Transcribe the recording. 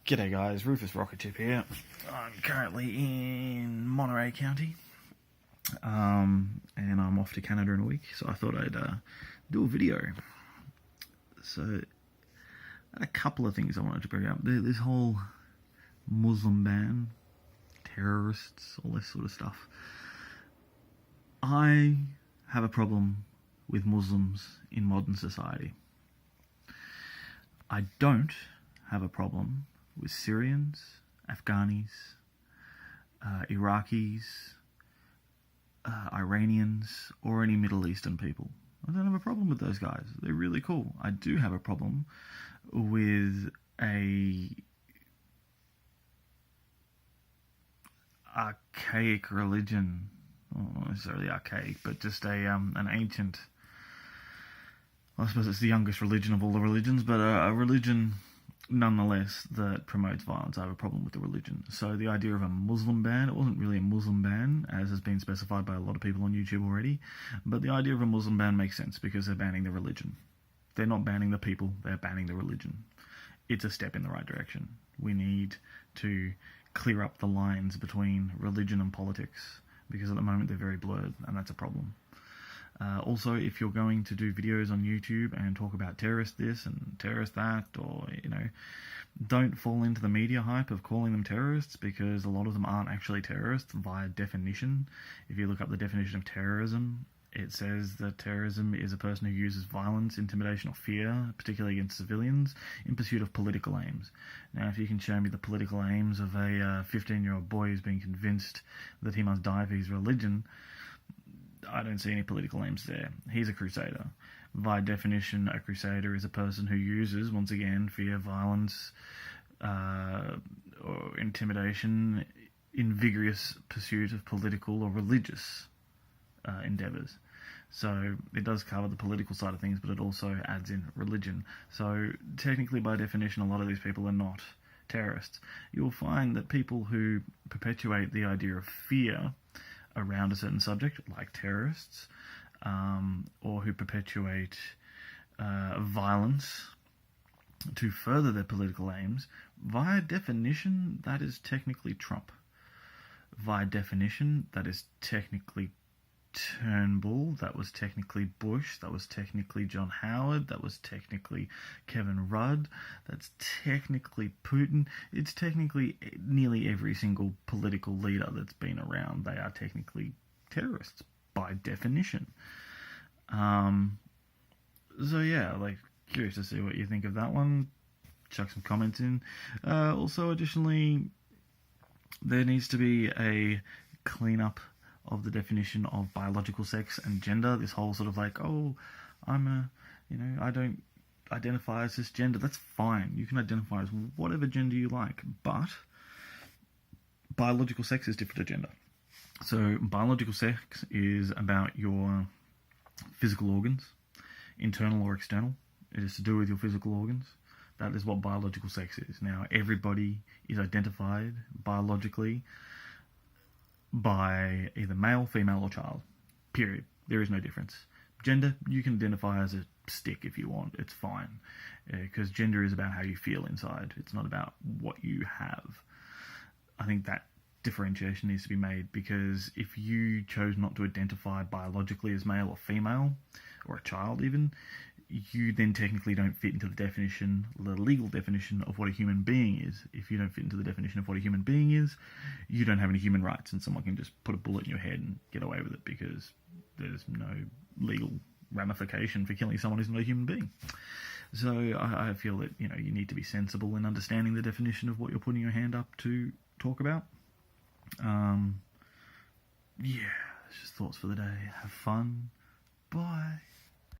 G'day guys, Rufus Rocketship here. I'm currently in Monterey County, and I'm off to Canada in a week, so I thought I'd do a video. So, I had a couple of things I wanted to bring up. This whole Muslim ban, terrorists, all this sort of stuff. I have a problem with Muslims in modern society. I don't have a problem with Syrians, Afghanis, Iraqis, Iranians, or any Middle Eastern people. I don't have a problem with those guys. They're really cool. I do have a problem with a archaic religion. Well, not necessarily archaic, but just an ancient... I suppose it's the youngest religion of all the religions, but a religion nonetheless that promotes violence. I have a problem with the religion. So the idea of a Muslim ban, it wasn't really a Muslim ban, as has been specified by a lot of people on YouTube already, but the idea of a Muslim ban makes sense because they're banning the religion. They're not banning the people, they're banning the religion. It's a step in the right direction. We need to clear up the lines between religion and politics, because at the moment they're very blurred, and that's a problem. Also, if you're going to do videos on YouTube and talk about terrorist this and terrorist that, or, don't fall into the media hype of calling them terrorists, because a lot of them aren't actually terrorists via definition. If you look up the definition of terrorism, it says that terrorism is a person who uses violence, intimidation, or fear, particularly against civilians, in pursuit of political aims. Now, if you can show me the political aims of a 15-year-old boy who's been convinced that he must die for his religion, I don't see any political aims there. He's a crusader. By definition, a crusader is a person who uses, once again, fear, violence, or intimidation in vigorous pursuit of political or religious endeavours. So it does cover the political side of things, but it also adds in religion. So technically, by definition, a lot of these people are not terrorists. You'll find that people who perpetuate the idea of fear around a certain subject, like terrorists, or who perpetuate violence to further their political aims, via definition, that is technically Trump. Via definition, that is technically Turnbull, that was technically Bush, that was technically John Howard, that was technically Kevin Rudd, that's technically Putin. It's technically nearly every single political leader that's been around. They are technically terrorists by definition. So yeah, curious to see what you think of that one. Chuck some comments in. Also, additionally, there needs to be a clean-up of the definition of biological sex and gender. This whole sort of I don't identify as this gender. That's fine. You can identify as whatever gender you like, but biological sex is different to gender. So biological sex is about your physical organs, internal or external. It is to do with your physical organs. That is what biological sex is. Now, everybody is identified biologically by either male, female, or child. Period. There is no difference. Gender, you can identify as a stick if you want. It's fine. Because gender is about how you feel inside. It's not about what you have. I think that differentiation needs to be made, because if you chose not to identify biologically as male or female, or a child even, you then technically don't fit into the definition, the legal definition of what a human being is. If you don't fit into the definition of what a human being is, you don't have any human rights, and someone can just put a bullet in your head and get away with it because there's no legal ramification for killing someone who's not a human being. So I feel that you need to be sensible in understanding the definition of what you're putting your hand up to talk about. Yeah, it's just thoughts for the day. Have fun. Bye.